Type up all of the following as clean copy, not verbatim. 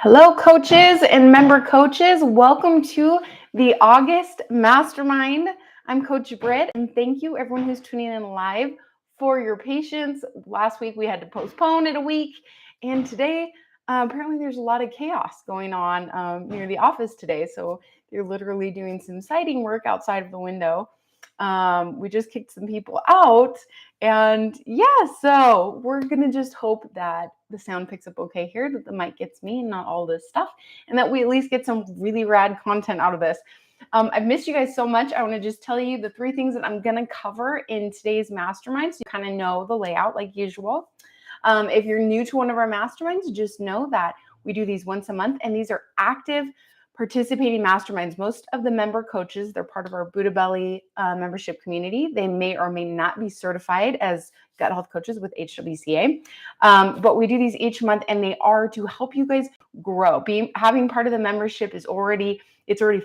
Hello, coaches and member coaches. Welcome to the August Mastermind. I'm Coach Britt, and thank you everyone who's tuning in live for your patience. Last week we had to postpone it a week, and today apparently there's a lot of chaos going on near the office today. So they're literally doing some siding work outside of the window. We just kicked some people out, and yeah, so we're gonna just hope that the sound picks up okay here, that the mic gets me and not all this stuff, and that we at least get some really rad content out of this. I've missed you guys so much. I want to just tell you the 3 things that I'm gonna cover in today's mastermind, so you kind of know the layout like usual. If you're new to one of our masterminds, just know that we do these once a month, and these are active participating masterminds. Most of the member coaches, they're part of our Buddha Belly membership community. They may or may not be certified as gut health coaches with HWCA, but we do these each month, and they are to help you guys grow. Having part of the membership is already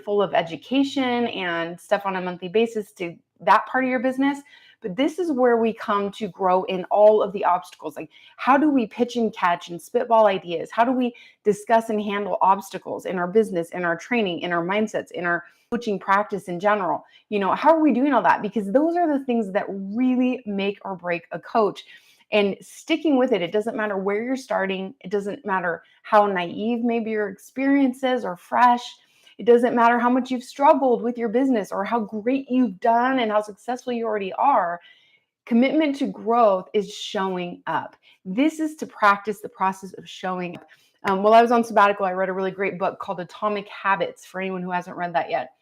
full of education and stuff on a monthly basis to that part of your business. But this is where we come to grow in all of the obstacles. Like, how do we pitch and catch and spitball ideas? How do we discuss and handle obstacles in our business, in our training, in our mindsets, in our coaching practice in general? How are we doing all that? Because those are the things that really make or break a coach. And sticking with it, it doesn't matter where you're starting. It doesn't matter how naive maybe your experience is or fresh. It doesn't matter how much you've struggled with your business or how great you've done and how successful you already are. Commitment to growth is showing up. This is to practice the process of showing up. While I was on sabbatical, I read a really great book called Atomic Habits for anyone who hasn't read that yet.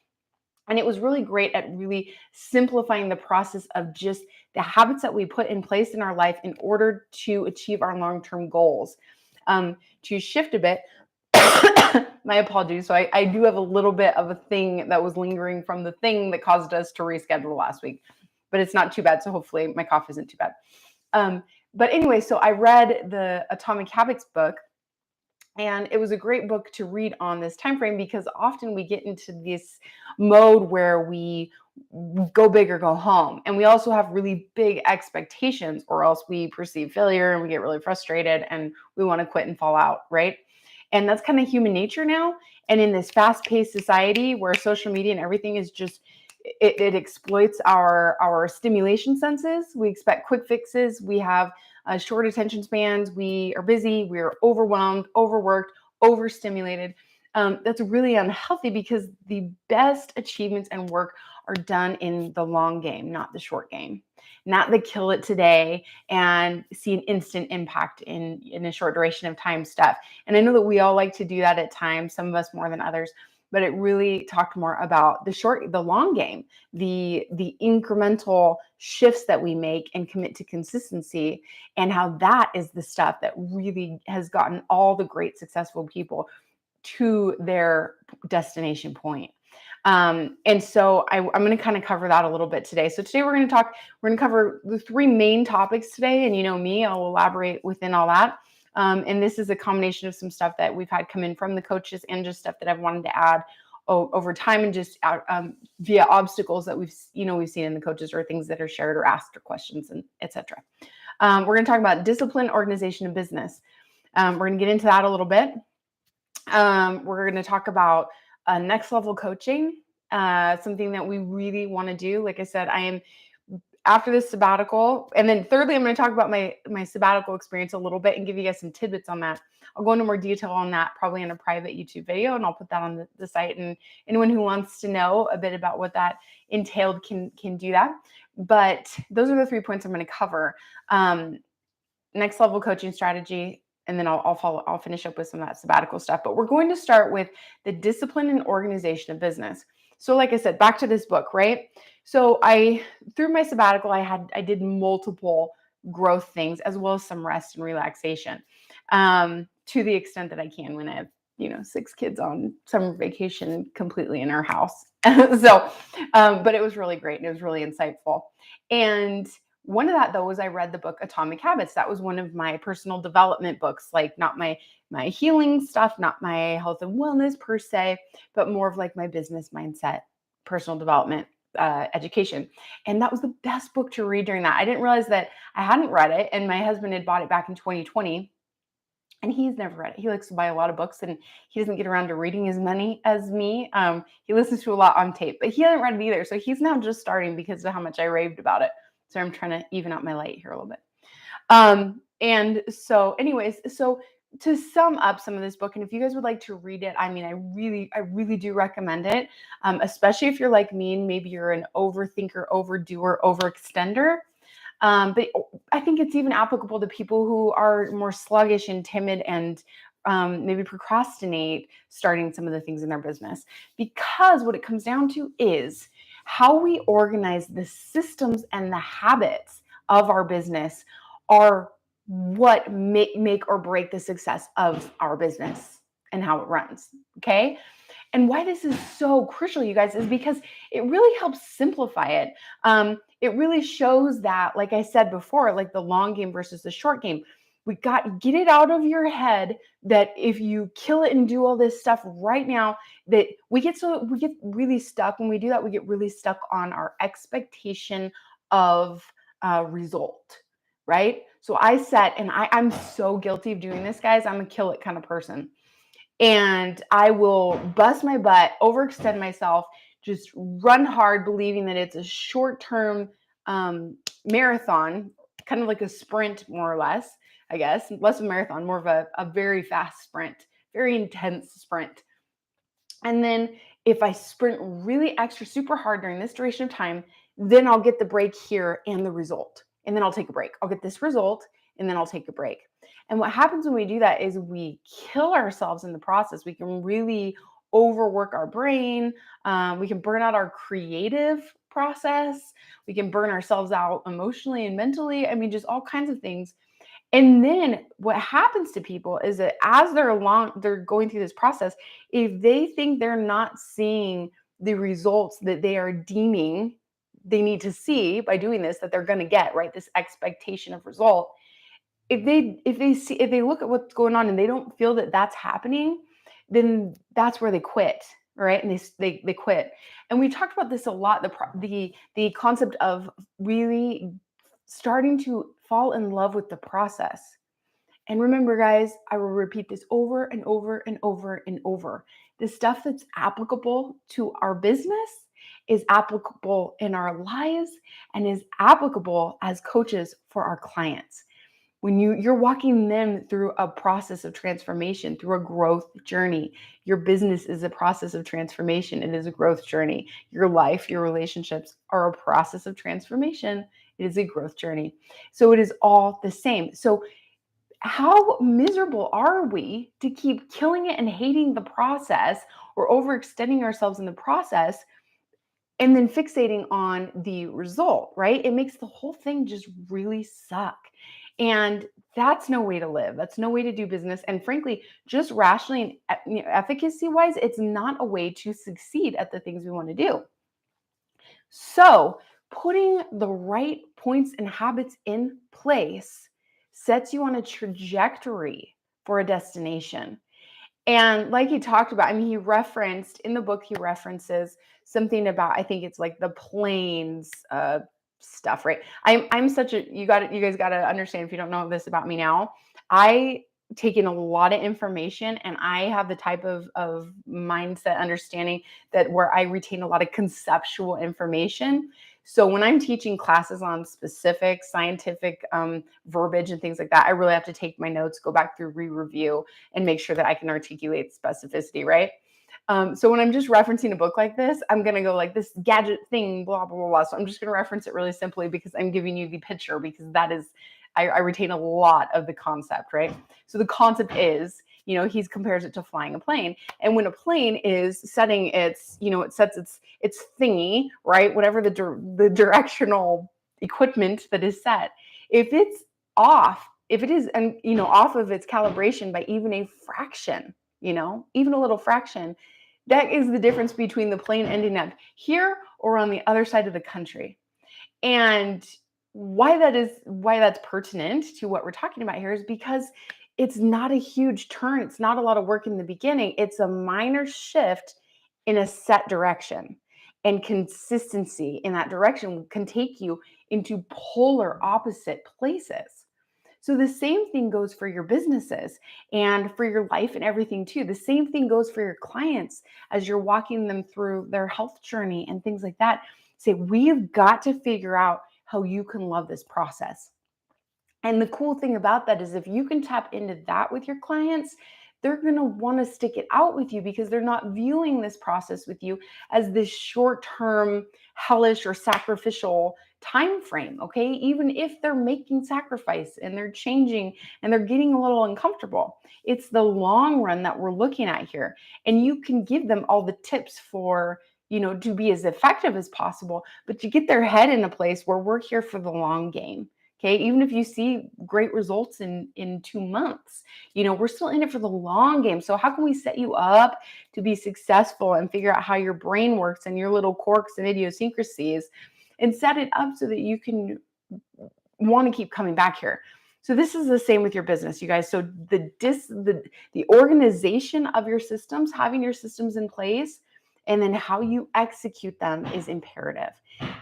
And it was really great at really simplifying the process of just the habits that we put in place in our life in order to achieve our long-term goals. To shift a bit, my apologies. So I do have a little bit of a thing that was lingering from the thing that caused us to reschedule last week, but it's not too bad. So hopefully my cough isn't too bad. But anyway, so I read the Atomic Habits book, and it was a great book to read on this time frame, because often we get into this mode where we go big or go home. And we also have really big expectations, or else we perceive failure and we get really frustrated and we want to quit and fall out, right? And that's kind of human nature now. And in this fast-paced society where social media and everything is just, it exploits our stimulation senses. We expect quick fixes. We have short attention spans. We are busy. We're overwhelmed, overworked, overstimulated. That's really unhealthy, because the best achievements and work are done in the long game, not the short game, not the kill it today and see an instant impact in a short duration of time stuff. And I know that we all like to do that at times, some of us more than others, but it really talked more about the long game, the incremental shifts that we make and commit to consistency, and how that is the stuff that really has gotten all the great successful people to their destination point. And so I'm going to kind of cover that a little bit today. So today we're going to cover the 3 main topics today. And you know me, I'll elaborate within all that. And this is a combination of some stuff that we've had come in from the coaches and just stuff that I've wanted to add over time, and just via obstacles that we've seen in the coaches, or things that are shared or asked, or questions, and etc. We're going to talk about discipline, organization, and business. We're going to get into that a little bit. We're going to talk about next level coaching, something that we really want to do. Like I said, I am after this sabbatical. And then thirdly, I'm going to talk about my sabbatical experience a little bit and give you guys some tidbits on that. I'll go into more detail on that probably in a private YouTube video, and I'll put that on the site. And anyone who wants to know a bit about what that entailed can do that. But those are the 3 points I'm going to cover. Next level coaching strategy, and then I'll finish up with some of that sabbatical stuff. But we're going to start with the discipline and organization of business. So like I said, back to this book, right? So through my sabbatical, I did multiple growth things, as well as some rest and relaxation, to the extent that I can when I have 6 kids on summer vacation completely in our house. So, but it was really great, and it was really insightful. And one of that, though, was I read the book Atomic Habits. That was one of my personal development books, like not my healing stuff, not my health and wellness per se, but more of like my business mindset, personal development, education. And that was the best book to read during that. I didn't realize that I hadn't read it, and my husband had bought it back in 2020. and he's never read it. He likes to buy a lot of books, and he doesn't get around to reading as many as me. He listens to a lot on tape, but he hasn't read it either. So he's now just starting because of how much I raved about it. So I'm trying to even out my light here a little bit. And so anyways, so to sum up some of this book, and if you guys would like to read it, I mean, I really do recommend it, especially if you're like me and maybe you're an overthinker, overdoer, overextender. But I think it's even applicable to people who are more sluggish and timid and maybe procrastinate starting some of the things in their business. Because what it comes down to is how we organize the systems and the habits of our business are what make or break the success of our business and how it runs. Okay. And why this is so crucial, you guys, is because it really helps simplify it. It really shows that, like I said before, like the long game versus the short game. We got to get it out of your head that if you kill it and do all this stuff right now, that we get really stuck. When we do that, we get really stuck on our expectation of result, right? So I'm so guilty of doing this, guys. I'm a kill it kind of person. And I will bust my butt, overextend myself, just run hard, believing that it's a short-term marathon, kind of like a sprint, more or less, I guess. Less of a marathon, more of a very fast sprint, very intense sprint. And then if I sprint really extra super hard during this duration of time, then I'll get the break here and the result. And then I'll take a break. I'll get this result and then I'll take a break. And what happens when we do that is we kill ourselves in the process. We can really overwork our brain. We can burn out our creative process. We can burn ourselves out emotionally and mentally. I mean, just all kinds of things. And then what happens to people is that as they're going through this process, if they think they're not seeing the results that they are deeming they need to see by doing this, that they're going to get, right? This expectation of result. If they look at what's going on and they don't feel that that's happening, then that's where they quit, right? And they quit. And we talked about this a lot, the concept of really starting to fall in love with the process. And remember, guys, I will repeat this over and over and over and over. The stuff that's applicable to our business is applicable in our lives and is applicable as coaches for our clients. When you're walking them through a process of transformation, through a growth journey. Your business is a process of transformation. It is a growth journey. Your life, your relationships are a process of transformation. It is a growth journey. So it is all the same. So how miserable are we to keep killing it and hating the process or overextending ourselves in the process and then fixating on the result, right? It makes the whole thing just really suck. And that's no way to live. That's no way to do business. And frankly, just rationally and efficacy wise, it's not a way to succeed at the things we want to do. So, putting the right points and habits in place sets you on a trajectory for a destination. And like he talked about, I mean, in the book, he references something about, I think it's like the planes stuff, right? I'm such a, you guys got to understand, if you don't know this about me now, I take in a lot of information and I have the type of mindset understanding that where I retain a lot of conceptual information. So when I'm teaching classes on specific scientific verbiage and things like that, I really have to take my notes, go back through, re-review, and make sure that I can articulate specificity, right? So when I'm just referencing a book like this, I'm going to go like this gadget thing, blah, blah, blah, blah. So I'm just going to reference it really simply because I'm giving you the picture, because that is, I retain a lot of the concept, right? So the concept is, he compares it to flying a plane. And when a plane is setting its, it sets its thingy, right? Whatever the directional equipment that is set, if it's off, if it is, and off of its calibration by even a fraction, even a little fraction, that is the difference between the plane ending up here or on the other side of the country. And why that's pertinent to what we're talking about here is because it's not a huge turn. It's not a lot of work in the beginning. It's a minor shift in a set direction, and consistency in that direction can take you into polar opposite places. So the same thing goes for your businesses and for your life and everything too. The same thing goes for your clients as you're walking them through their health journey and things like that. Say, we've got to figure out how you can love this process. And the cool thing about that is if you can tap into that with your clients, they're going to want to stick it out with you because they're not viewing this process with you as this short-term hellish or sacrificial time frame, okay? Even if they're making sacrifice and they're changing and they're getting a little uncomfortable, it's the long run that we're looking at here. And you can give them all the tips for, to be as effective as possible, but to get their head in a place where we're here for the long game. Okay, even if you see great results in 2 months, we're still in it for the long game. So how can we set you up to be successful and figure out how your brain works and your little quirks and idiosyncrasies and set it up so that you can want to keep coming back here. So this is the same with your business, you guys. So the organization of your systems, having your systems in place, and then how you execute them is imperative.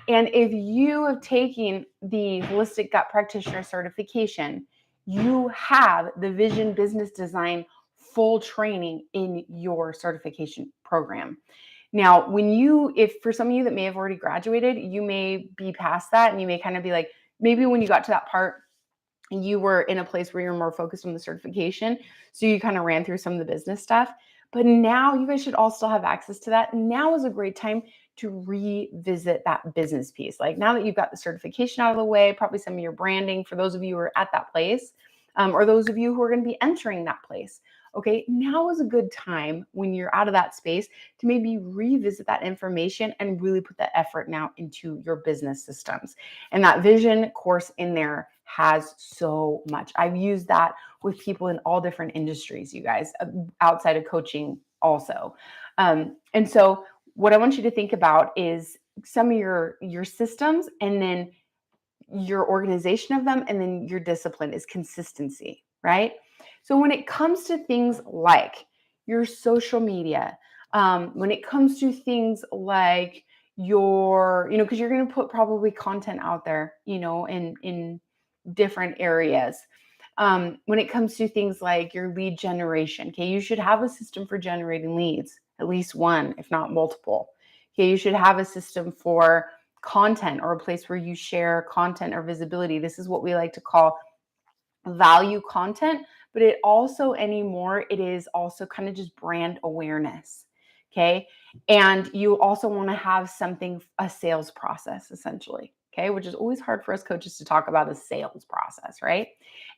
And if you have taken the Holistic Gut Practitioner certification, you have the Vision Business Design full training in your certification program. Now, if for some of you that may have already graduated, you may be past that and you may kind of be like, maybe when you got to that part, you were in a place where you're more focused on the certification. So you kind of ran through some of the business stuff. But now you guys should all still have access to that. Now is a great time to revisit that business piece. Like now that you've got the certification out of the way, probably some of your branding for those of you who are at that place, or those of you who are going to be entering that place. Okay, now is a good time when you're out of that space to maybe revisit that information and really put that effort now into your business systems. And that vision course in there has so much. I've used that with people in all different industries, you guys, outside of coaching also. And so what I want you to think about is some of your systems and then your organization of them, and then your discipline is consistency, right? So when it comes to things like your social media, when it comes to things like because you're going to put probably content out there, in different areas. When it comes to things like your lead generation, okay, you should have a system for generating leads, at least one, if not multiple. Okay, you should have a system for content or a place where you share content or visibility. This is what we like to call value content, but it is also kind of just brand awareness. Okay. And you also want to have a sales process essentially. Okay. Which is always hard for us coaches to talk about, a sales process, right?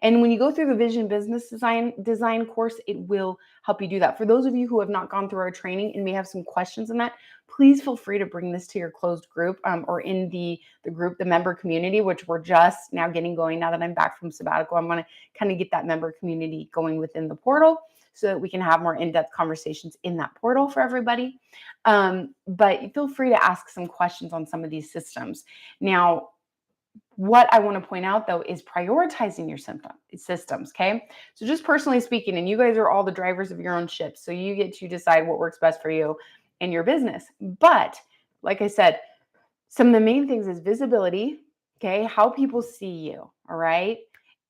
And when you go through the Vision Business Design course, it will help you do that. For those of you who have not gone through our training and may have some questions on that, please feel free to bring this to your closed group or in the group, the member community, which we're just now getting going. Now that I'm back from sabbatical, I'm going to kind of get that member community going within the portal so that we can have more in-depth conversations in that portal for everybody. But feel free to ask some questions on some of these systems. Now, what I want to point out though is prioritizing your systems, okay? So just personally speaking, and you guys are all the drivers of your own ships, so you get to decide what works best for you and your business. But like I said, some of the main things is visibility, okay? How people see you, all right?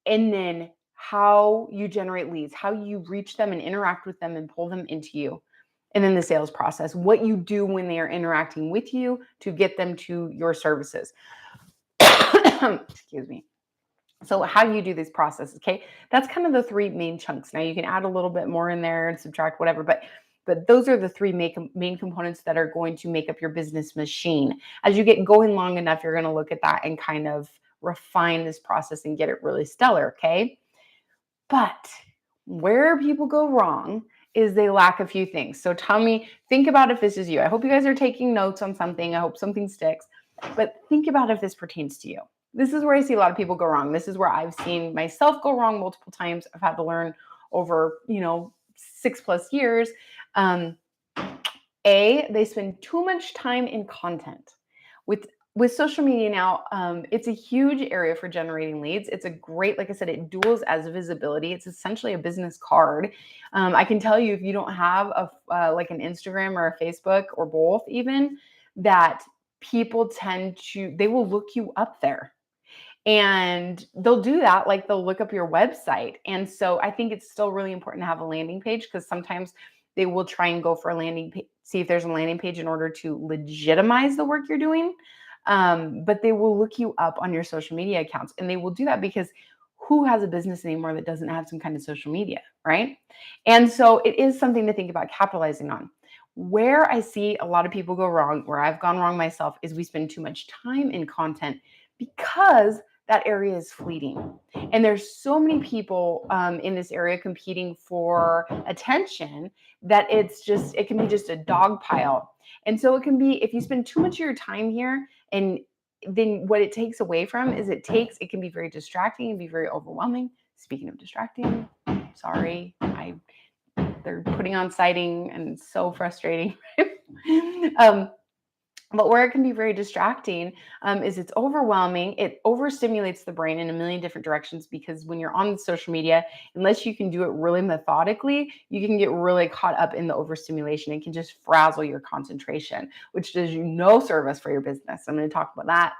And then how you generate leads, how you reach them and interact with them and pull them into you. And then the sales process, what you do when they are interacting with you to get them to your services. Excuse me. So how you do these processes, okay? That's kind of the three main chunks. Now you can add a little bit more in there and subtract whatever, but those are the three main components that are going to make up your business machine. As you get going long enough, you're going to look at that and kind of refine this process and get it really stellar, okay? But where people go wrong is they lack a few things. So think about if this is you. I hope you guys are taking notes on something. I hope something sticks. But think about if this pertains to you. This is where I see a lot of people go wrong. This is where I've seen myself go wrong multiple times. I've had to learn over, 6+ years. They spend too much time in content. With social media now, it's a huge area for generating leads. It's a great, like I said, it duels as visibility. It's essentially a business card. I can tell you if you don't have like an Instagram or a Facebook or both even, that people they will look you up there. And they'll do that, like they'll look up your website. And so I think it's still really important to have a landing page, because sometimes they will try and go for a landing page, see if there's a landing page in order to legitimize the work you're doing. But they will look you up on your social media accounts, and they will do that because who has a business anymore that doesn't have some kind of social media, right? And so it is something to think about capitalizing on. Where I see a lot of people go wrong, where I've gone wrong myself, is we spend too much time in content because that area is fleeting. And there's so many people in this area competing for attention that it can be just a dog pile. And so it can be, if you spend too much of your time here, and then what it takes away from is it can be very distracting and be very overwhelming. Speaking of distracting, sorry, they're putting on siding and it's so frustrating. But where it can be very distracting is it's overwhelming. It overstimulates the brain in a million different directions, because when you're on social media, unless you can do it really methodically, you can get really caught up in the overstimulation. It can just frazzle your concentration, which does you no service for your business. I'm going to talk about that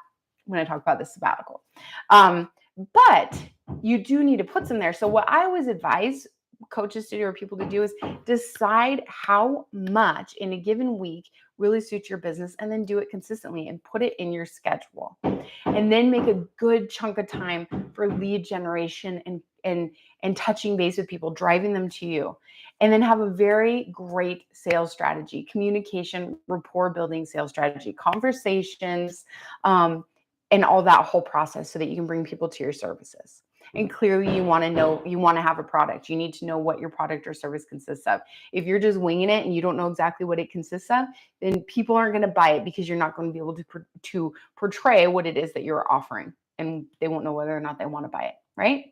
when I talk about the sabbatical. But you do need to put some there. So what I always advise coaches to do, or people to do, is decide how much in a given week really suits your business, and then do it consistently and put it in your schedule. And then make a good chunk of time for lead generation and touching base with people, driving them to you. And then have a very great sales strategy, communication, rapport building sales strategy, conversations, and all that whole process, so that you can bring people to your services. And clearly you want to have a product. You need to know what your product or service consists of. If you're just winging it and you don't know exactly what it consists of, then people aren't going to buy it, because you're not going to be able to portray what it is that you're offering, and they won't know whether or not they want to buy it, right?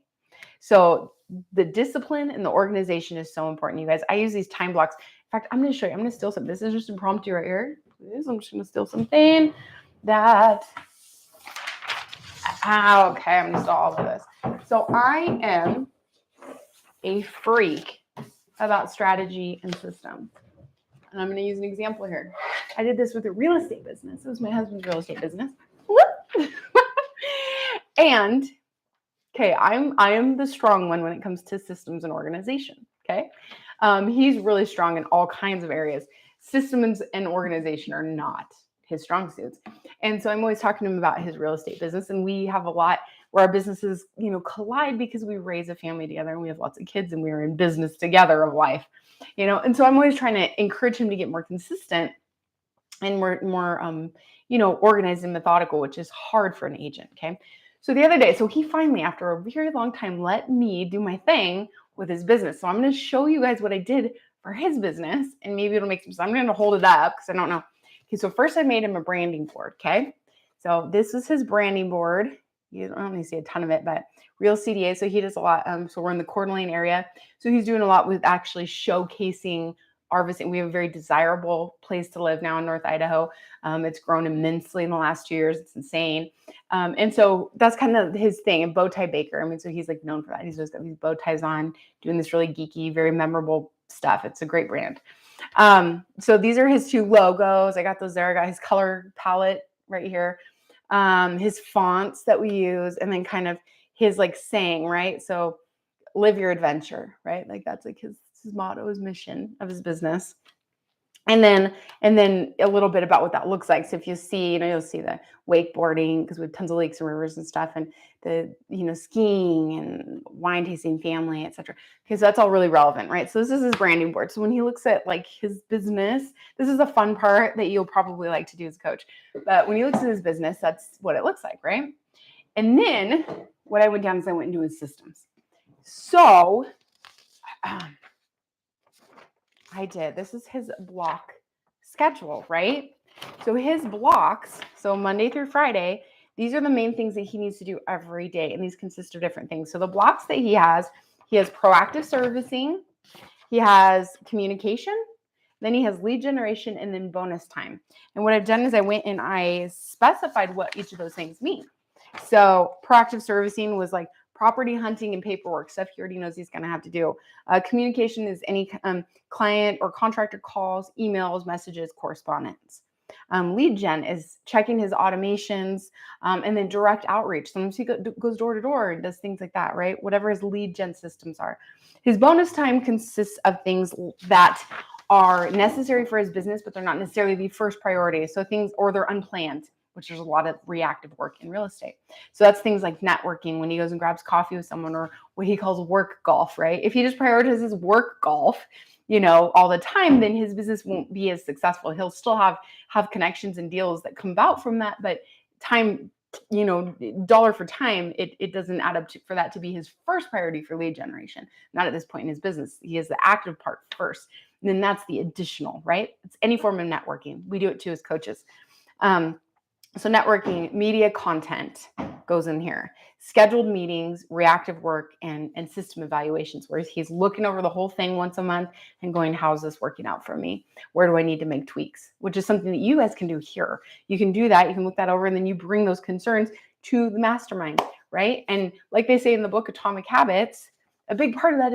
So the discipline and the organization is so important, you guys. I use these time blocks. In fact, I'm going to show you. I'm going to steal something. This is just impromptu right here. I'm just going to steal something that... Okay, I'm going to steal all of this. So I am a freak about strategy and systems. And I'm going to use an example here. I did this with a real estate business. It was my husband's real estate business. And, okay, I am the strong one when it comes to systems and organization, okay? He's really strong in all kinds of areas. Systems and organization are not his strong suits. And so I'm always talking to him about his real estate business. And we have a lot where our businesses, collide, because we raise a family together and we have lots of kids and we're in business together of life, And so I'm always trying to encourage him to get more consistent and more organized and methodical, which is hard for an agent. Okay. So the other day, he finally, after a very long time, let me do my thing with his business. So I'm going to show you guys what I did for his business, and maybe it'll make sense. I'm going to hold it up because I don't know. Okay. So first I made him a branding board. Okay. So this is his branding board. You don't really see a ton of it, but real CDA. So he does a lot. So we're in the Coeur d'Alene area. So he's doing a lot with actually showcasing our vicinity. We have a very desirable place to live now in North Idaho. It's grown immensely in the last 2 years. It's insane. And so that's kind of his thing. And bow tie baker. I mean, so he's like known for that. He's just got these bow ties on, doing this really geeky, very memorable stuff. It's a great brand. So these are his two logos. I got those there. I got his color palette right here. His fonts that we use, and then kind of his like saying, right? So live your adventure, right? Like that's like his motto, his mission of his business. And then a little bit about what that looks like. So if you see, you'll see the wakeboarding, because we have tons of lakes and rivers and stuff, and the, skiing and wine tasting family, etc. Because that's all really relevant, right? So this is his branding board. So when he looks at like his business, this is the fun part that you'll probably like to do as a coach. But when he looks at his business, that's what it looks like, right? And then what I went down is I went into his systems. So this is his block schedule, right? So his blocks, so Monday through Friday, these are the main things that he needs to do every day. And these consist of different things. So the blocks that he has proactive servicing, he has communication, then he has lead generation, and then bonus time. And what I've done is I went and I specified what each of those things mean. So proactive servicing was like property hunting and paperwork, stuff he already knows he's going to have to do. Communication is any client or contractor calls, emails, messages, correspondence. Lead gen is checking his automations, and then direct outreach. Sometimes he goes door to door and does things like that, right? Whatever his lead gen systems are. His bonus time consists of things that are necessary for his business, but they're not necessarily the first priority. So things, or they're unplanned, which there's a lot of reactive work in real estate. So that's things like networking, when he goes and grabs coffee with someone, or what he calls work golf, right? If he just prioritizes work golf, all the time, then his business won't be as successful. He'll still have connections and deals that come about from that, but time, dollar for time, it doesn't add up for that to be his first priority for lead generation. Not at this point in his business. He has the active part first, and then that's the additional, right? It's any form of networking. We do it too as coaches. So networking, media content goes in here. Scheduled meetings, reactive work, and system evaluations, where he's looking over the whole thing once a month and going, how's this working out for me? Where do I need to make tweaks? Which is something that you guys can do here. You can do that. You can look that over, and then you bring those concerns to the mastermind, right? And like they say in the book, Atomic Habits, a big part of that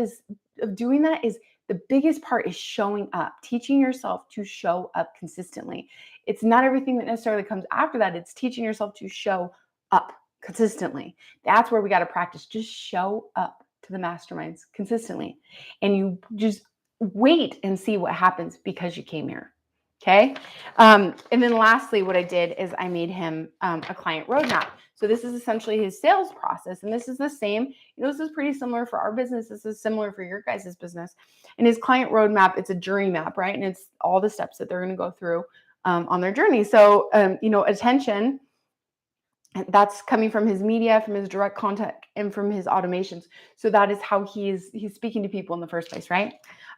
of doing that is the biggest part is showing up, teaching yourself to show up consistently. It's not everything that necessarily comes after that. It's teaching yourself to show up consistently. That's where we got to practice. Just show up to the masterminds consistently. And you just wait and see what happens because you came here. Okay. And then lastly, what I did is I made him a client roadmap. So this is essentially his sales process. And this is the same, this is pretty similar for our business. This is similar for your guys' business. And his client roadmap, it's a journey map, right? And it's all the steps that they're going to go through on their journey. So, attention, that's coming from his media, from his direct contact, and from his automations. So that is how he's speaking to people in the first place, right?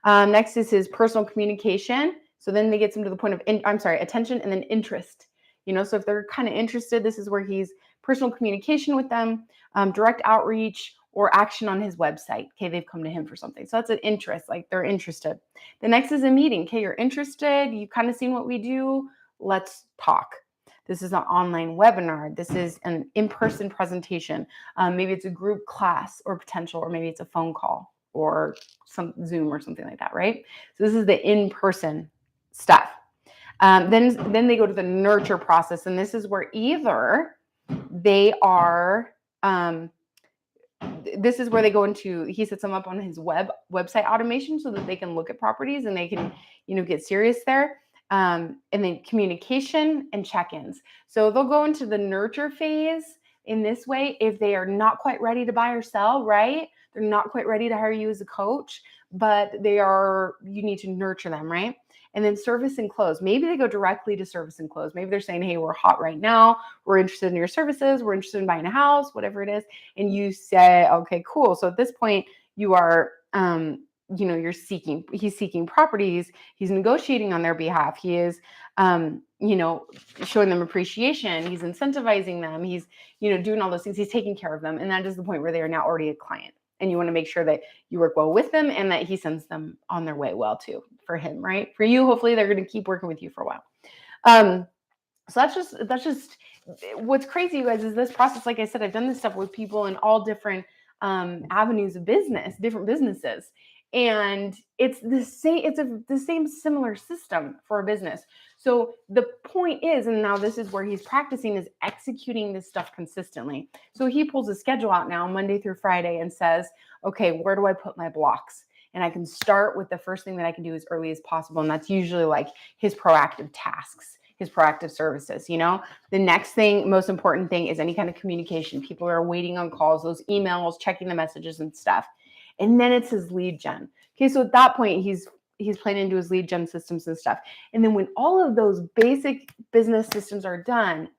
Next is his personal communication. So then they get him to the point of, attention and then interest. So if they're kind of interested, this is where he's personal communication with them, direct outreach, or action on his website. Okay, they've come to him for something. So that's an interest, like they're interested. The next is a meeting. Okay, you're interested. You've kind of seen what we do. Let's talk. This is an online webinar. This is an in-person presentation. Maybe it's a group class or potential, or maybe it's a phone call or some Zoom or something like that, right? So this is the in-person stuff. Then they go to the nurture process, and this is where either they are, this is where they go into, he sets them up on his website automation so that they can look at properties and they can, get serious there. And then communication and check-ins. So they'll go into the nurture phase in this way if they are not quite ready to buy or sell, right? They're not quite ready to hire you as a coach, but you need to nurture them, right? And then service and close. Maybe they go directly to service and close. Maybe they're saying, hey, we're hot right now. We're interested in your services. We're interested in buying a house, whatever it is. And you say, okay, cool. So at this point you are, he's seeking properties. He's negotiating on their behalf. He is, showing them appreciation. He's incentivizing them. He's, doing all those things. He's taking care of them. And that is the point where they are now already a client. And you want to make sure that you work well with them and that he sends them on their way well too, for him, right? For you, hopefully they're going to keep working with you for a while. So that's just what's crazy, you guys, is this process. Like I said, I've done this stuff with people in all different avenues of business, different businesses. And it's the same similar system for a business. So the point is, and now this is where he's practicing, is executing this stuff consistently. So he pulls a schedule out now Monday through Friday and says, okay, where do I put my blocks? And I can start with the first thing that I can do as early as possible. And that's usually like his proactive tasks, his proactive services. The next thing, most important thing, is any kind of communication. People are waiting on calls, those emails, checking the messages and stuff. And then it's his lead gen. Okay, so at that point, he's playing into his lead gen systems and stuff. And then when all of those basic business systems are done,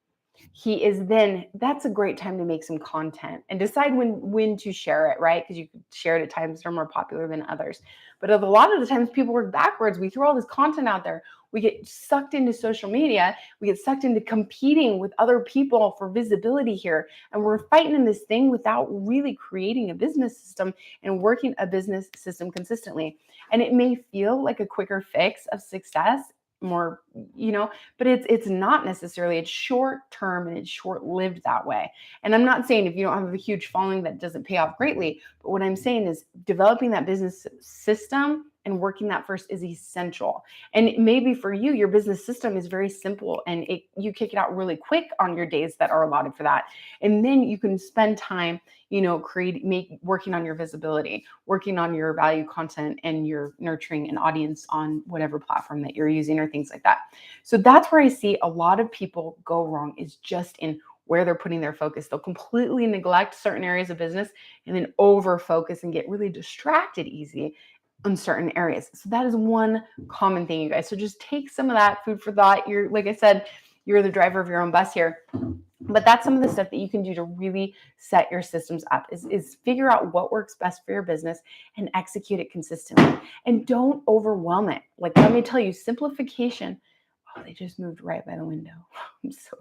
that's a great time to make some content and decide when to share it, right? Because you can share it at times that are more popular than others. But a lot of the times people work backwards. We throw all this content out there. We get sucked into social media. We get sucked into competing with other people for visibility here. And we're fighting in this thing without really creating a business system and working a business system consistently. And it may feel like a quicker fix of success, more, but it's not necessarily. It's short term and it's short lived that way. And I'm not saying if you don't have a huge following that doesn't pay off greatly, but what I'm saying is developing that business system and working that first is essential. And maybe for you, your business system is very simple and you kick it out really quick on your days that are allotted for that. And then you can spend time, working on your visibility, working on your value content, and your nurturing an audience on whatever platform that you're using or things like that. So that's where I see a lot of people go wrong, is just in where they're putting their focus. They'll completely neglect certain areas of business and then over focus and get really distracted easy in certain areas. So that is one common thing, you guys. So just take some of that food for thought. You're, like I said, you're the driver of your own bus here. But that's some of the stuff that you can do to really set your systems up, is figure out what works best for your business and execute it consistently. And don't overwhelm it. Like, let me tell you, simplification. Oh, they just moved right by the window. I'm so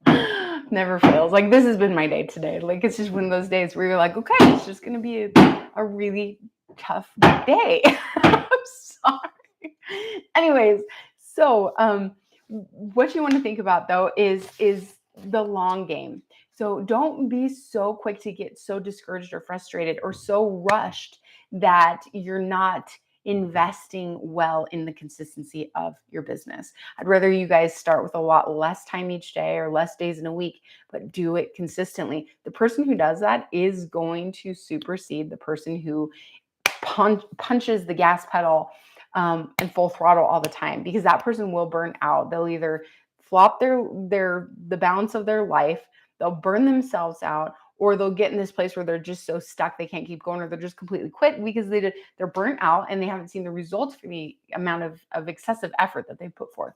sorry. Never fails. Like, this has been my day today. Like, it's just one of those days where you're like, okay, it's just going to be a really tough day. I'm sorry. Anyways, so what you want to think about though is the long game. So don't be so quick to get so discouraged or frustrated or so rushed that you're not investing well in the consistency of your business. I'd rather you guys start with a lot less time each day or less days in a week, but do it consistently. The person who does that is going to supersede the person who punches the gas pedal and full throttle all the time, because that person will burn out. They'll either flop the balance of their life, they'll burn themselves out, or they'll get in this place where they're just so stuck they can't keep going, or they're just completely quit because they're burnt out and they haven't seen the results for the amount of excessive effort that they put forth.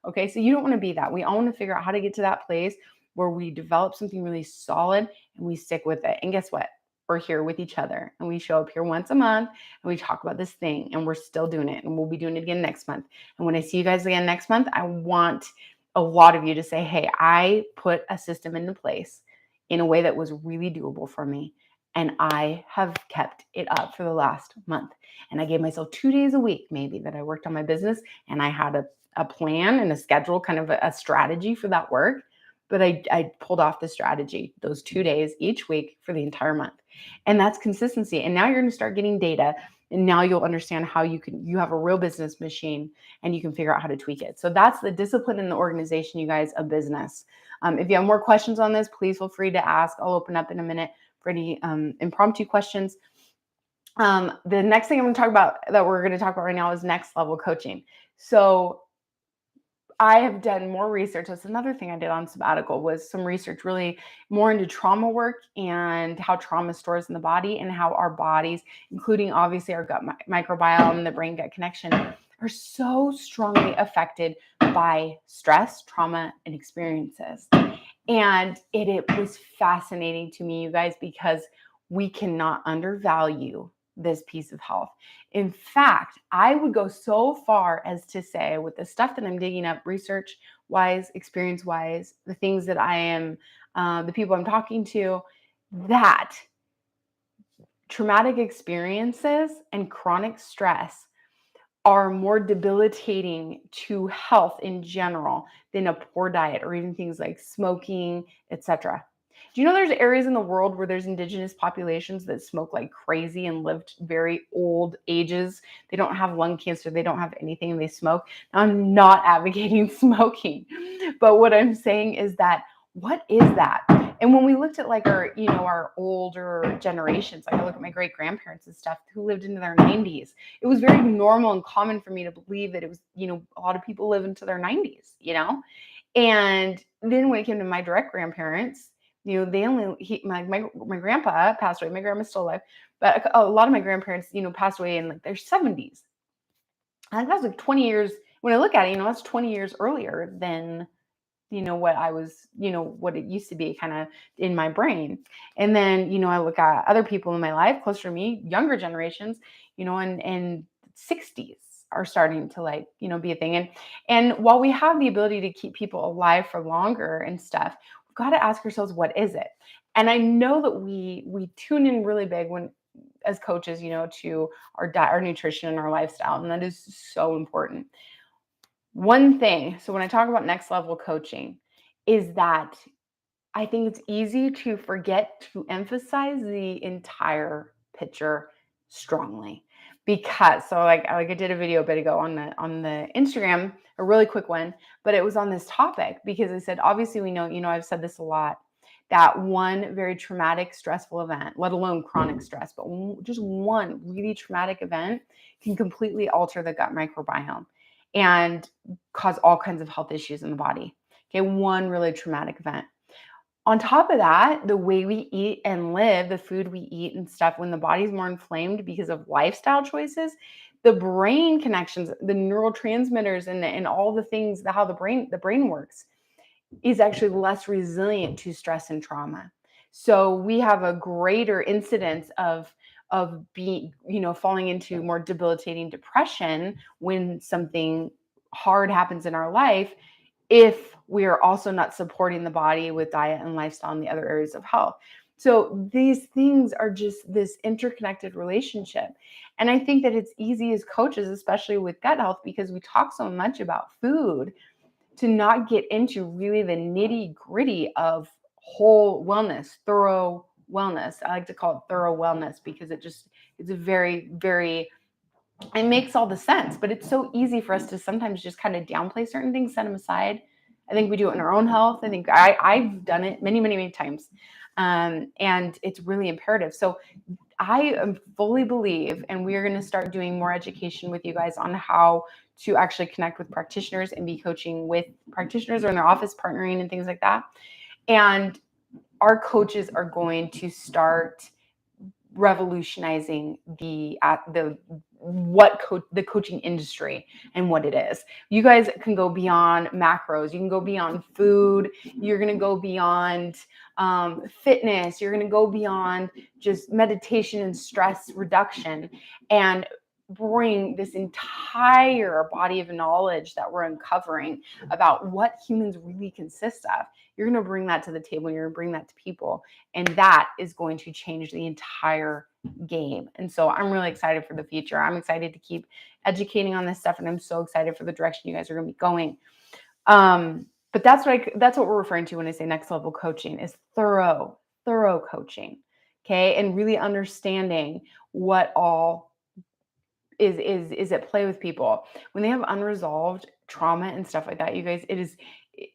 Okay, so you don't want to be that. We all want to figure out how to get to that place where we develop something really solid and we stick with it. And guess what? We're here with each other, and we show up here once a month and we talk about this thing, and we're still doing it, and we'll be doing it again next month. And when I see you guys again next month, I want a lot of you to say, hey, I put a system into place in a way that was really doable for me, and I have kept it up for the last month. And I gave myself 2 days a week maybe that I worked on my business, and I had a plan and a schedule, kind of a strategy for that work. But I pulled off the strategy those 2 days each week for the entire month. And that's consistency. And now you're going to start getting data. And now you'll understand how you have a real business machine and you can figure out how to tweak it. So that's the discipline and the organization, you guys, of business. If you have more questions on this, please feel free to ask. I'll open up in a minute for any impromptu questions. The next thing I'm going to talk about, that we're going to talk about right now, is next level coaching. So I have done more research. That's another thing I did on sabbatical, was some research really more into trauma work and how trauma stores in the body, and how our bodies, including obviously our gut microbiome and the brain gut connection, are so strongly affected by stress, trauma, and experiences. And it was fascinating to me, you guys, because we cannot undervalue this piece of health. In fact, I would go so far as to say, with the stuff that I'm digging up research wise, experience wise, the things that I am, the people I'm talking to, that traumatic experiences and chronic stress are more debilitating to health in general than a poor diet, or even things like smoking, etc. Do you know there's areas in the world where there's indigenous populations that smoke like crazy and lived very old ages? They don't have lung cancer, they don't have anything, they smoke. Now, I'm not advocating smoking, but what I'm saying is that, what is that? And when we looked at like our older generations, like I look at my great grandparents and stuff who lived into their 90s, it was very normal and common for me to believe that it was, a lot of people live into their 90s, And then when it came to my direct grandparents, my grandpa passed away. My grandma's still alive, but a lot of my grandparents, passed away in like their 70s. I think that's like 20 years. When I look at it, that's 20 years earlier than what I was, what it used to be kind of in my brain. And then, I look at other people in my life closer to me, younger generations, and 60s are starting to be a thing. And while we have the ability to keep people alive for longer and stuff, we've got to ask ourselves, what is it? And I know that we tune in really big as coaches, to our diet, our nutrition, and our lifestyle. And that is so important. One thing, so when I talk about next level coaching, is that I think it's easy to forget to emphasize the entire picture strongly. because like I did a video a bit ago on the Instagram, a really quick one, but it was on this topic because I said, obviously we know, I've said this a lot, that one very traumatic, stressful event, let alone chronic stress, but just one really traumatic event can completely alter the gut microbiome and cause all kinds of health issues in the body. Okay, one really traumatic event. On top of that, the way we eat and live, the food we eat and stuff, when the body's more inflamed because of lifestyle choices, the brain connections, the neurotransmitters, and all the things, how the brain works, is actually less resilient to stress and trauma. So we have a greater incidence of being, falling into more debilitating depression when something hard happens in our life, if we are also not supporting the body with diet and lifestyle and the other areas of health. So these things are just this interconnected relationship. And I think that it's easy as coaches, especially with gut health, because we talk so much about food, to not get into really the nitty gritty of whole wellness, thorough wellness. I like to call it thorough wellness because it's a very, very, it makes all the sense, but it's so easy for us to sometimes just kind of downplay certain things, set them aside. I think we do it in our own health. I think I've done it many, many, many times. And it's really imperative. So I fully believe, and we're going to start doing more education with you guys on how to actually connect with practitioners and be coaching with practitioners or in their office, partnering and things like that. And our coaches are going to start revolutionizing the coaching industry and what it is. You guys can go beyond macros. You can go beyond food. You're going to go beyond fitness. You're going to go beyond just meditation and stress reduction, and bring this entire body of knowledge that we're uncovering about what humans really consist of. You're going to bring that to the table. You're going to bring that to people. And that is going to change the entire game. And so I'm really excited for the future. I'm excited to keep educating on this stuff. And I'm so excited for the direction you guys are going to be going. But that's what we're referring to when I say next level coaching, is thorough coaching. Okay. And really understanding what all is at play with people when they have unresolved trauma and stuff like that. You guys,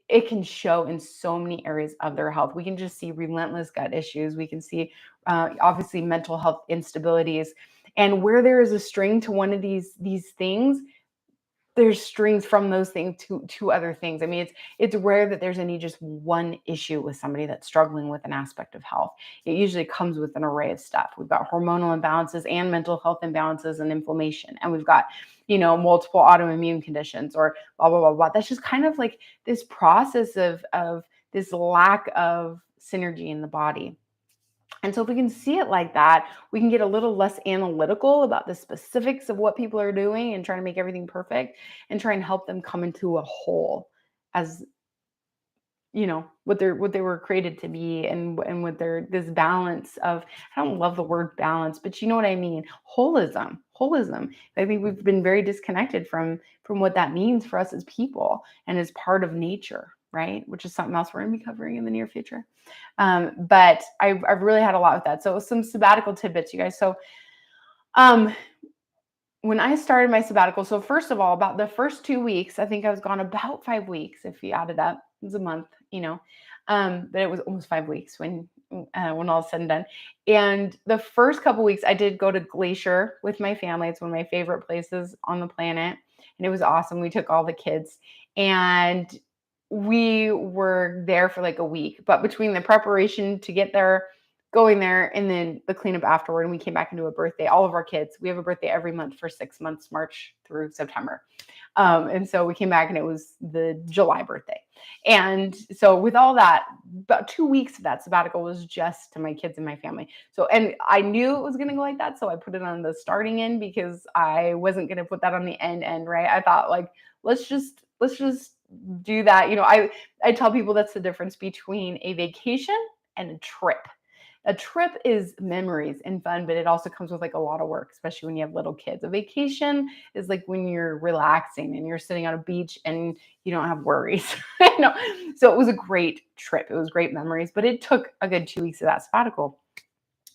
it can show in so many areas of their health. We can just see relentless gut issues. We can see obviously mental health instabilities, and where there is a string to one of these things, there's strings from those things to other things. I mean, it's rare that there's any just one issue with somebody that's struggling with an aspect of health. It usually comes with an array of stuff. We've got hormonal imbalances and mental health imbalances and inflammation. And we've got, multiple autoimmune conditions or blah, blah, blah, blah. That's just kind of like this process of this lack of synergy in the body. And so if we can see it like that, we can get a little less analytical about the specifics of what people are doing and trying to make everything perfect, and try and help them come into a whole as, what they were created to be, and with this balance of, I don't love the word balance, but you know what I mean? Holism. I think we've been very disconnected from what that means for us as people and as part of nature, right? Which is something else we're going to be covering in the near future. But I've really had a lot with that. So some sabbatical tidbits, you guys. So when I started my sabbatical, so first of all, about the first 2 weeks, I think I was gone about 5 weeks. If you add it up, it was a month, but it was almost 5 weeks when all is said and done. And the first couple weeks, I did go to Glacier with my family. It's one of my favorite places on the planet, and it was awesome. We took all the kids, and we were there for like a week. But between the preparation to get there, going there, and then the cleanup afterward, and we came back into a birthday. All of our kids, we have a birthday every month for 6 months, March through September. And so we came back, and it was the July birthday. And so with all that, about 2 weeks of that sabbatical was just to my kids and my family. So, and I knew it was going to go like that. So I put it on the starting end because I wasn't going to put that on the end, right? I thought, like, let's just do that. I tell people that's the difference between a vacation and a trip. A trip is memories and fun, but it also comes with like a lot of work, especially when you have little kids. A vacation is like when you're relaxing and you're sitting on a beach and you don't have worries. So it was a great trip. It was great memories, but it took a good 2 weeks of that sabbatical.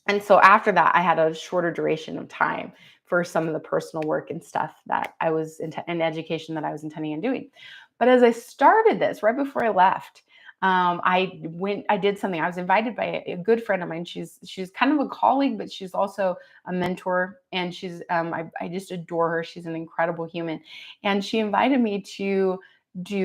And so after that, I had a shorter duration of time for some of the personal work and stuff that I was and education that I was intending on doing. But as I started this, right before I left, I did something. I was invited by a good friend of mine. She's kind of a colleague, but she's also a mentor. And I just adore her. She's an incredible human. And she invited me to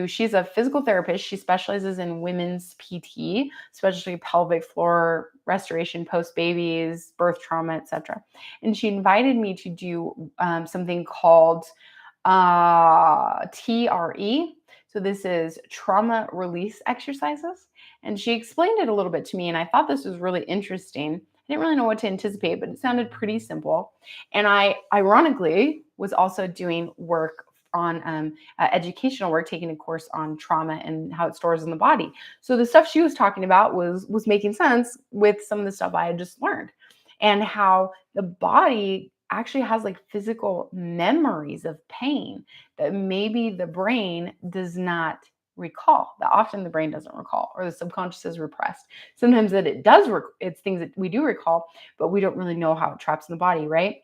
she's a physical therapist. She specializes in women's PT, especially pelvic floor restoration, post babies, birth trauma, etc. And she invited me to do something called TRE. So this is trauma release exercises. And she explained it a little bit to me. And I thought this was really interesting. I didn't really know what to anticipate, but it sounded pretty simple. And I, ironically, was also doing work on educational work, taking a course on trauma and how it stores in the body. So the stuff she was talking about was making sense with some of the stuff I had just learned, and how the body actually has like physical memories of pain that maybe the brain does not recall, that often the brain doesn't recall, or the subconscious is repressed. Sometimes that it does, it's things that we do recall, but we don't really know how it traps in the body, right?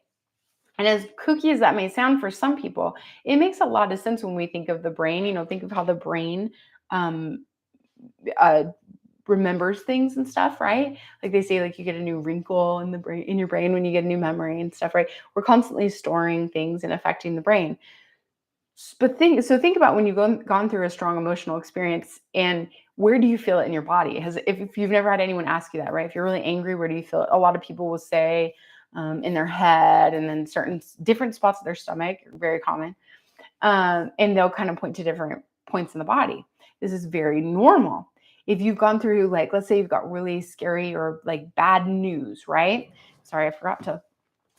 And as kooky as that may sound for some people, it makes a lot of sense when we think of the brain. Think of how the brain um, uh, remembers things and stuff, right? Like they say, like you get a new wrinkle in the brain, in your brain, when you get a new memory and stuff, right? We're constantly storing things and affecting the brain. But think about when you've gone through a strong emotional experience, and where do you feel it in your body? If you've never had anyone ask you that, right? If you're really angry, where do you feel it? A lot of people will say in their head, and then certain different spots of their stomach are very common. And they'll kind of point to different points in the body. This is very normal. If you've gone through, like, let's say you've got really scary or like bad news, right? Sorry, I forgot to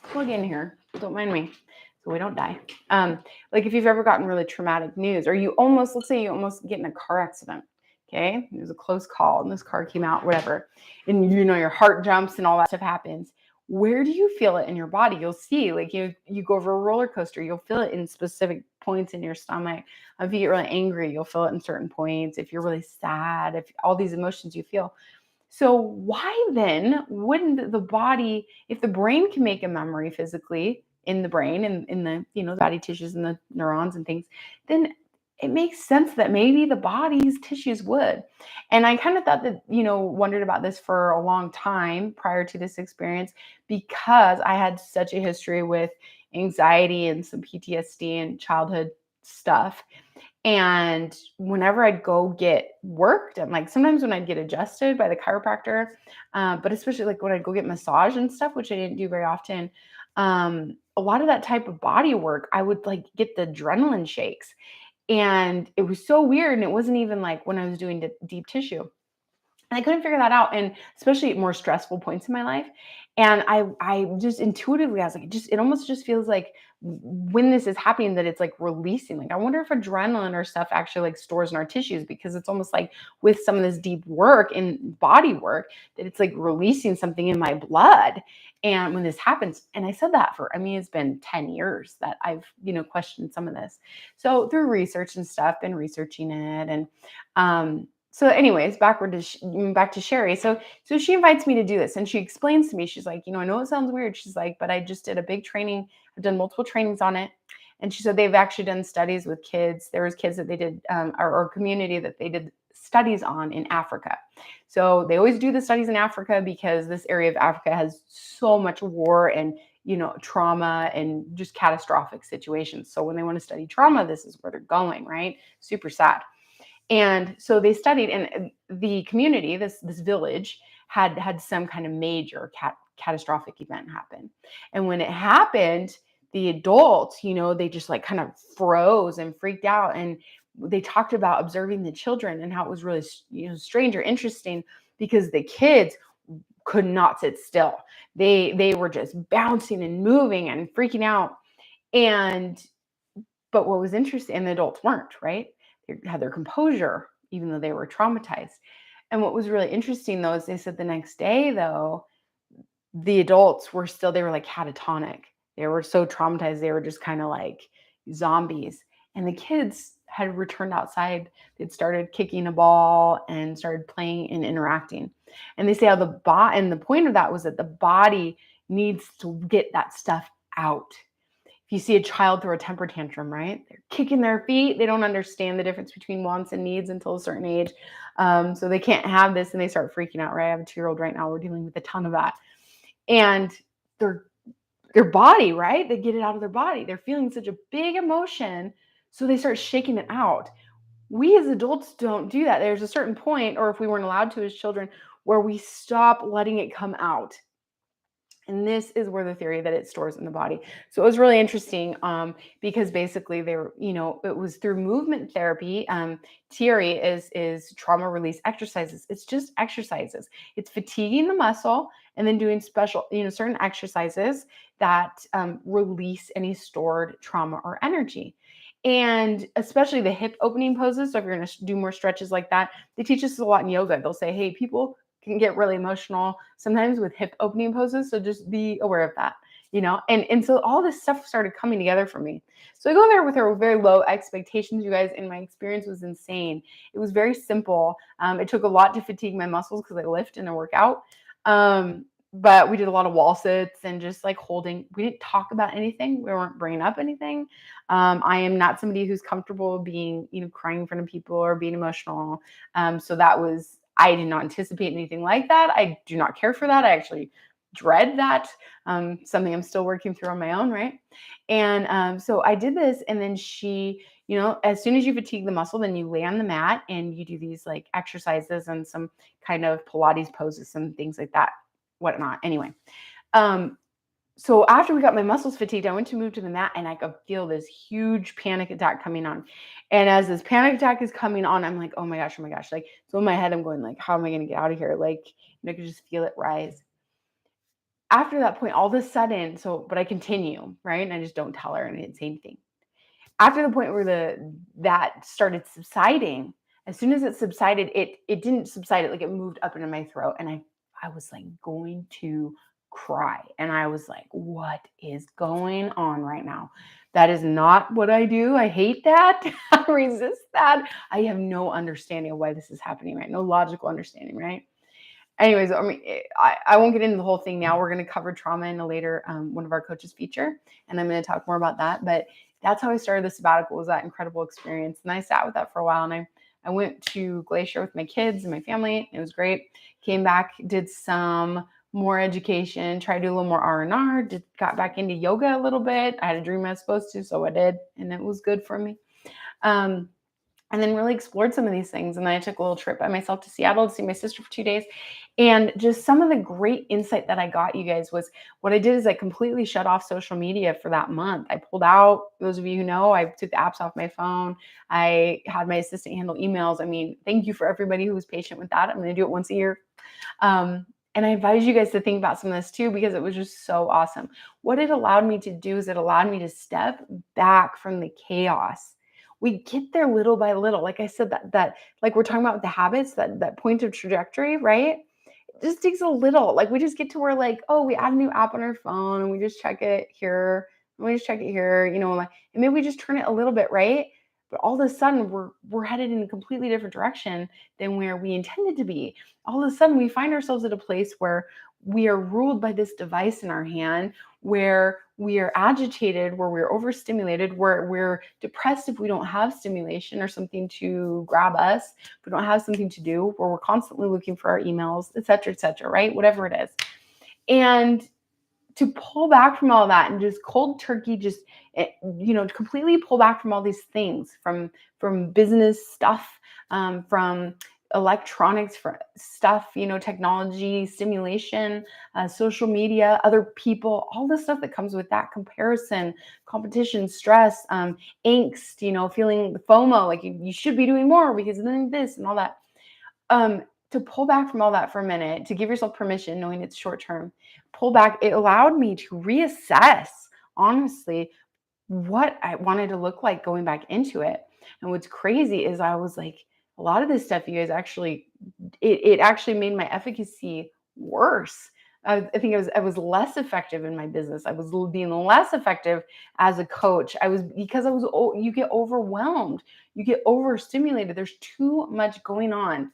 plug in here. Don't mind me, so we don't die. Like if you've ever gotten really traumatic news, or let's say you almost get in a car accident. Okay, it was a close call, and this car came out, whatever, and your heart jumps and all that stuff happens. Where do you feel it in your body? You'll see, like you go over a roller coaster, you'll feel it in specific points in your stomach. If you get really angry, you'll feel it in certain points. If you're really sad, if all these emotions you feel. So why then wouldn't the body, if the brain can make a memory physically in the brain and in the the body tissues and the neurons and things, then it makes sense that maybe the body's tissues would. And I kind of thought that, wondered about this for a long time prior to this experience, because I had such a history with anxiety and some PTSD and childhood stuff. And whenever I'd go get worked, and like sometimes when I'd get adjusted by the chiropractor, but especially like when I'd go get massage and stuff, which I didn't do very often, a lot of that type of body work, I would like get the adrenaline shakes. And it was so weird. And it wasn't even like when I was doing deep tissue. And I couldn't figure that out, and especially at more stressful points in my life. And I just intuitively, I was like, it almost just feels like when this is happening, that it's like releasing. Like, I wonder if adrenaline or stuff actually like stores in our tissues, because it's almost like with some of this deep work and body work, that it's like releasing something in my blood. And when this happens, and I said that it's been 10 years that I've, questioned some of this. So through research and stuff, been researching it. And, so anyways, back to Sherry. So she invites me to do this, and she explains to me, she's like, I know it sounds weird. She's like, but I just did a big training. I've done multiple trainings on it. And she said they've actually done studies with kids. There was kids that they did, or community that they did studies on in Africa. So they always do the studies in Africa because this area of Africa has so much war and, trauma and just catastrophic situations. So when they want to study trauma, this is where they're going, right? Super sad. And so they studied, and the community, this village, had some kind of major catastrophic event happen. And when it happened, the adults, they just like kind of froze and freaked out. And they talked about observing the children and how it was really, strange or interesting, because the kids could not sit still. They were just bouncing and moving and freaking out. But what was interesting, and the adults weren't, right? They had their composure, even though they were traumatized. And what was really interesting, though, is they said the next day, though, the adults they were like catatonic. They were so traumatized. They were just kind of like zombies. And the kids had returned outside. They'd started kicking a ball and started playing and interacting. And they say how and the point of that was that the body needs to get that stuff out. if you see a child throw a temper tantrum, right? They're kicking their feet. They don't understand the difference between wants and needs until a certain age. So they can't have this and they start freaking out, right? I have a 2-year-old right now. We're dealing with a ton of that. And their body, right? They get it out of their body. They're feeling such a big emotion. So they start shaking it out. We as adults don't do that. There's a certain point, or if we weren't allowed to as children, where we stop letting it come out. And this is where the theory that it stores in the body. So it was really interesting because basically they were, it was through movement therapy. Theory is trauma release exercises. It's just exercises. It's fatiguing the muscle and then doing special, certain exercises that release any stored trauma or energy. And especially the hip opening poses. So if you're going to do more stretches like that, they teach us a lot in yoga. They'll say, hey, people can get really emotional sometimes with hip opening poses. So just be aware of that, and so all this stuff started coming together for me. So I go there with her very low expectations, you guys, and my experience was insane. It was very simple. It took a lot to fatigue my muscles because I lift and I work out. But we did a lot of wall sits and just like holding. We didn't talk about anything. We weren't bringing up anything. I am not somebody who's comfortable being, crying in front of people or being emotional. So I did not anticipate anything like that. I do not care for that. I actually dread that. Something I'm still working through on my own, right? And so I did this, and then she, as soon as you fatigue the muscle, then you lay on the mat and you do these like exercises and some kind of Pilates poses and things like that, whatnot. Anyway, so after we got my muscles fatigued, I went to move to the mat and I could feel this huge panic attack coming on. And as this panic attack is coming on, I'm like, oh my gosh. Like, so in my head, I'm going like, how am I going to get out of here? Like, I could just feel it rise. After that point, all of a sudden, but I continue, right? And I just don't tell her and I didn't say anything. After the point where that started subsiding, as soon as it subsided, it didn't subside. Like it moved up into my throat. And I was like going to cry. And I was like, what is going on right now? That is not what I do. I hate that. I resist that. I have no understanding of why this is happening, right? No logical understanding, right? Anyways, I won't get into the whole thing now. We're going to cover trauma in a later one of our coaches feature, and I'm going to talk more about that. But that's how I started the sabbatical, was that incredible experience. And I sat with that for a while, and I went to Glacier with my kids and my family. It was great. Came back, did some more education, tried to do a little more R&R, got back into yoga a little bit. I had a dream I was supposed to, so I did, and it was good for me. And then really explored some of these things. And then I took a little trip by myself to Seattle to see my sister for 2 days. And just some of the great insight that I got, you guys, was what I did is I completely shut off social media for that month. I pulled out, those of you who know, I took the apps off my phone. I had my assistant handle emails. I mean, thank you for everybody who was patient with that. I'm going to do it once a year. And I advise you guys to think about some of this too, because it was just so awesome. What it allowed me to do is it allowed me to step back from the chaos. We get there little by little. Like I said, that like we're talking about with the habits, that point of trajectory, right? It just takes a little. Like we just get to where like, oh, we add a new app on our phone and we just check it here, and we just check it here, and maybe we just turn it a little bit, right? But all of a sudden we're headed in a completely different direction than where we intended to be. All of a sudden we find ourselves at a place where we are ruled by this device in our hand, where we are agitated, where we're overstimulated, where we're depressed if we don't have stimulation or something to grab us, if we don't have something to do, where we're constantly looking for our emails, et cetera, right? Whatever it is. And to pull back from all that and just cold turkey, completely pull back from all these things, from business stuff, from electronics stuff, technology, stimulation, social media, other people, all the stuff that comes with that, comparison, competition, stress, angst, feeling the FOMO, like you should be doing more because then this and all that. To pull back from all that for a minute, to give yourself permission, knowing it's short term, pull back. It allowed me to reassess, honestly, what I wanted to look like going back into it. And what's crazy is I was like, a lot of this stuff, you guys, actually, it actually made my efficacy worse. I think I was less effective in my business. I was being less effective as a coach. You get overwhelmed, you get overstimulated. There's too much going on.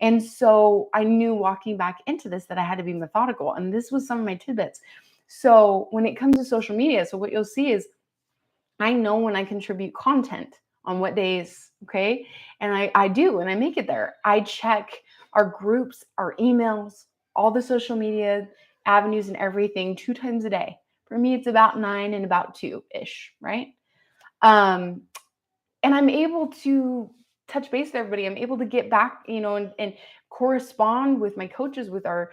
And so I knew walking back into this that I had to be methodical. And this was some of my tidbits. So when it comes to social media, so what you'll see is I know when I contribute content on what days, okay? And I do, and I make it there. I check our groups, our emails, all the social media avenues and everything 2 times a day. For me, it's about 9 and about 2-ish, right? Um, and I'm able to touch base with everybody. I'm able to get back, and correspond with my coaches, with our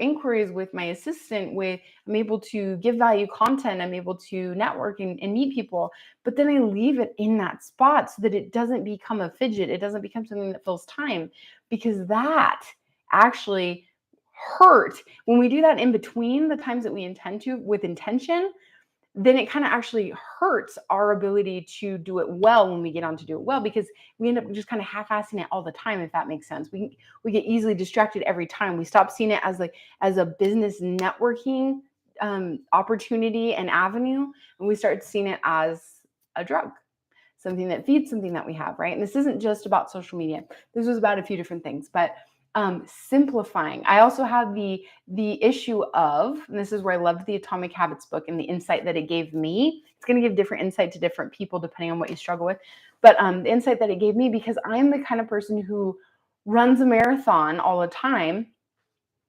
inquiries, with my assistant, I'm able to give value content, I'm able to network and meet people, but then I leave it in that spot so that it doesn't become a fidget, it doesn't become something that fills time, because that actually hurt when we do that in between the times that we intend to with intention. Then it kind of actually hurts our ability to do it well when we get on to do it well, because we end up just kind of half-assing it all the time, if that makes sense. We get easily distracted every time. We stop seeing it as a business networking opportunity and avenue, and we start seeing it as a drug, something that feeds something that we have, right? And this isn't just about social media. This was about a few different things, but simplifying. I also have the issue of, and this is where I loved the Atomic Habits book and the insight that it gave me. It's going to give different insight to different people depending on what you struggle with. But the insight that it gave me, because I'm the kind of person who runs a marathon all the time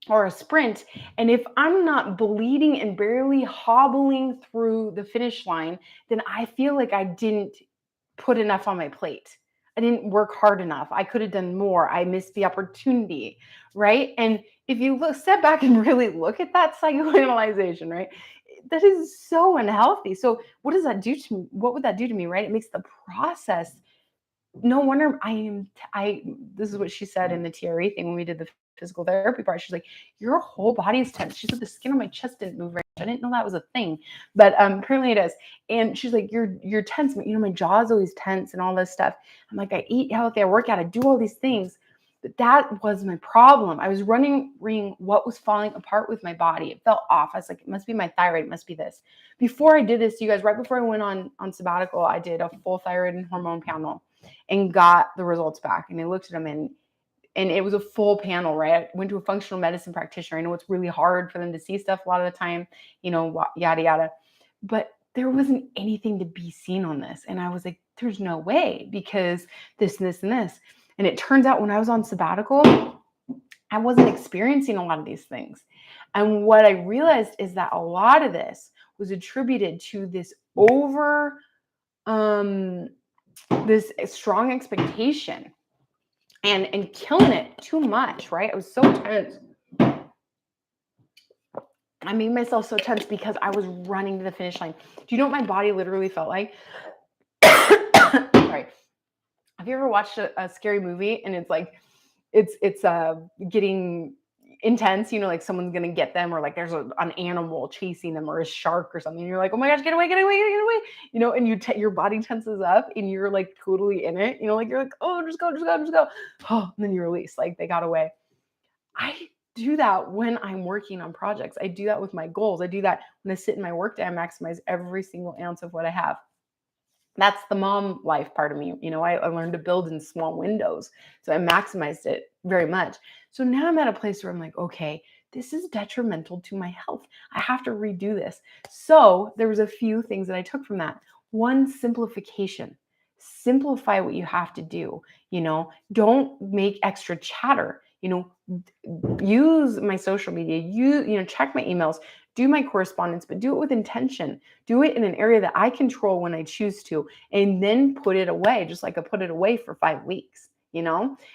or a sprint, and if I'm not bleeding and barely hobbling through the finish line, then I feel like I didn't put enough on my plate. I didn't work hard enough. I could have done more. I missed the opportunity, right? And if you step back and really look at that psychoanalyzation, right, that is so unhealthy. So what does that do to me? What would that do to me, right? It makes the process, no wonder this is what she said in the TRE thing when we did the physical therapy part. She's like, your whole body is tense. She said the skin on my chest didn't move right. I didn't know that was a thing, but apparently it is. And she's like, you're tense. My jaw is always tense and all this stuff. I'm like, I eat healthy, I work out, I do all these things. But that was my problem. I was running what was falling apart with my body. It felt off. I was like, it must be my thyroid. It must be this. Before I did this, you guys, right before I went on sabbatical, I did a full thyroid and hormone panel and got the results back. And I looked at them, and it was a full panel, right? I went to a functional medicine practitioner. I know it's really hard for them to see stuff a lot of the time, yada, yada. But there wasn't anything to be seen on this. And I was like, there's no way, because this and this and this. And it turns out when I was on sabbatical, I wasn't experiencing a lot of these things. And what I realized is that a lot of this was attributed to this this strong expectation and killing it too much, right? I was so tense. I made myself so tense because I was running to the finish line. Do you know what my body literally felt like? Sorry. Have you ever watched a scary movie and it's like, it's getting intense, like someone's gonna get them, or like there's an animal chasing them, or a shark or something, and you're like, oh my gosh, get away, get away, get away, and your body tenses up and you're like totally in it, like you're like, oh, just go, oh, and then you release, like they got away. I do that when I'm working on projects. I do that with my goals. I do that when I sit in my workday. I maximize every single ounce of what I have. That's the mom life part of me. I learned to build in small windows. So I maximized it very much. So now I'm at a place where I'm like, okay, this is detrimental to my health. I have to redo this. So there was a few things that I took from that. One, simplification. Simplify what you have to do. Don't make extra chatter. Use my social media, check my emails, do my correspondence, but do it with intention. Do it in an area that I control when I choose to, and then put it away, just like I put it away for 5 weeks,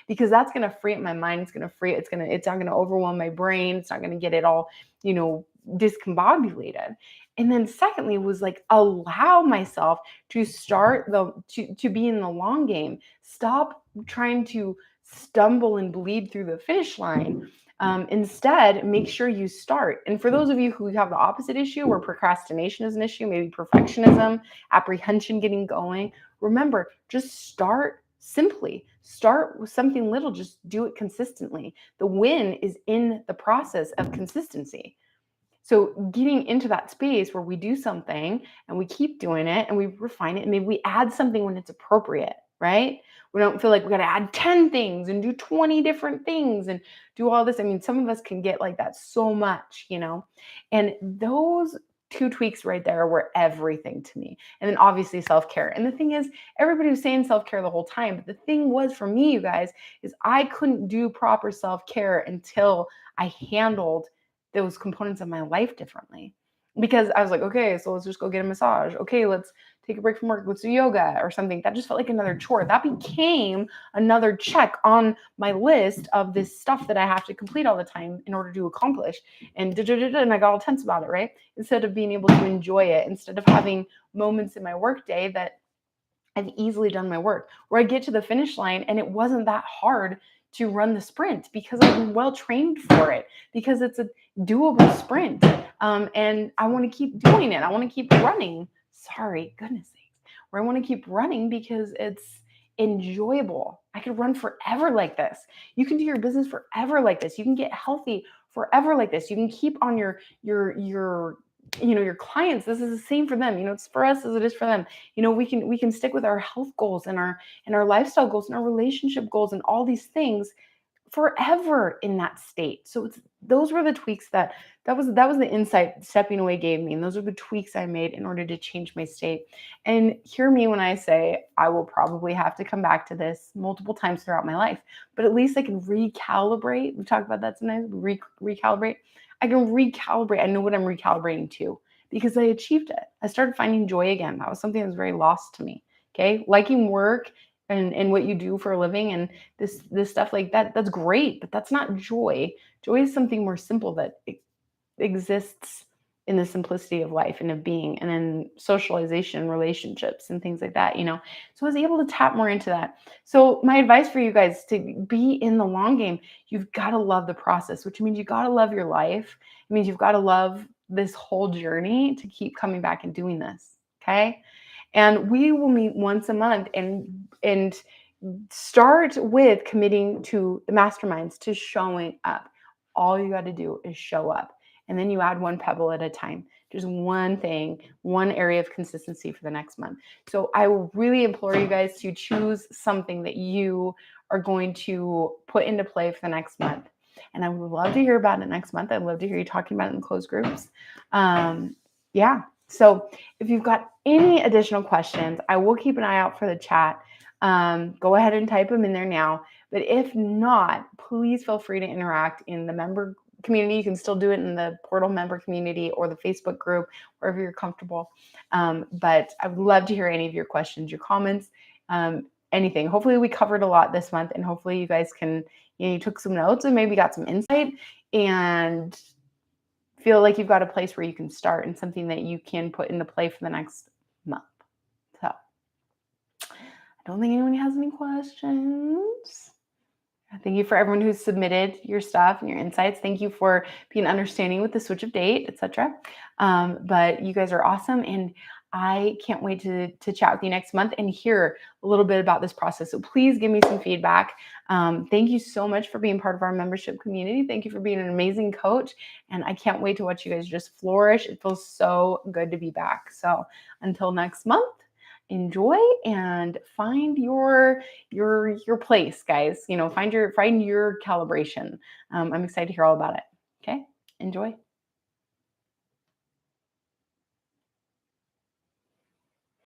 because that's going to free up my mind. It's not going to overwhelm my brain. It's not going to get it all, discombobulated. And then secondly was like, allow myself to to be in the long game. Stop trying to stumble and bleed through the finish line. Instead, make sure you start. And for those of you who have the opposite issue, where procrastination is an issue, maybe perfectionism, apprehension getting going, remember, just start simply. Start with something little, just do it consistently. The win is in the process of consistency. So getting into that space where we do something and we keep doing it and we refine it, and maybe we add something when it's appropriate, right? We don't feel like we got to add 10 things and do 20 different things and do all this. I mean, some of us can get like that so much, and those two tweaks right there were everything to me. And then obviously self-care. And the thing is, everybody was saying self-care the whole time. But the thing was for me, you guys, is I couldn't do proper self-care until I handled those components of my life differently. Because I was like, okay, so let's just go get a massage. Okay, let's take a break from work. Let's do yoga or something. That just felt like another chore. That became another check on my list of this stuff that I have to complete all the time in order to accomplish. And I got all tense about it, right? Instead of being able to enjoy it, instead of having moments in my workday that I've easily done my work, where I get to the finish line and it wasn't that hard to run the sprint because I've been well trained for it, because it's a doable sprint. And I want to keep doing it. I want to keep running. Sorry, goodness sakes. Where I want to keep running because it's enjoyable. I could run forever like this. You can do your business forever like this. You can get healthy forever like this. You can keep on your clients. This is the same for them. It's for us as it is for them. We can stick with our health goals and our lifestyle goals and our relationship goals and all these things forever in that state. So those were the tweaks that was the insight stepping away gave me. And those are the tweaks I made in order to change my state. And hear me when I say I will probably have to come back to this multiple times throughout my life, but at least I can recalibrate. We talk about that sometimes, recalibrate. I can recalibrate. I know what I'm recalibrating to because I achieved it. I started finding joy again. That was something that was very lost to me. Okay. Liking work and what you do for a living and this stuff like that, that's great, but that's not joy. Joy is something more simple that exists in the simplicity of life and of being and in socialization, relationships and things like that, So I was able to tap more into that. So my advice for you guys to be in the long game, you've got to love the process, which means you got to love your life. It means you've got to love this whole journey to keep coming back and doing this. Okay. And we will meet once a month and start with committing to the masterminds, to showing up. All you got to do is show up. And then you add one pebble at a time. Just one thing, one area of consistency for the next month. So I will really implore you guys to choose something that you are going to put into play for the next month. And I would love to hear about it next month. I'd love to hear you talking about it in closed groups. Yeah. So if you've got any additional questions, I will keep an eye out for the chat. Go ahead and type them in there now. But if not, please feel free to interact in the member community. You can still do it in the portal member community or the Facebook group, wherever you're comfortable. But I would love to hear any of your questions, your comments, anything. Hopefully we covered a lot this month, and hopefully you guys can, you took some notes and maybe got some insight and feel like you've got a place where you can start and something that you can put into play for the next month. So I don't think anyone has any questions. Thank you for everyone who's submitted your stuff and your insights. Thank you for being understanding with the switch of date, etc. But you guys are awesome, and I can't wait to chat with you next month and hear a little bit about this process. So please give me some feedback. Thank you so much for being part of our membership community. Thank you for being an amazing coach, and I can't wait to watch you guys just flourish. It feels so good to be back. So until next month, enjoy and find your place, guys. Find your calibration. I'm excited to hear all about it. Okay, enjoy.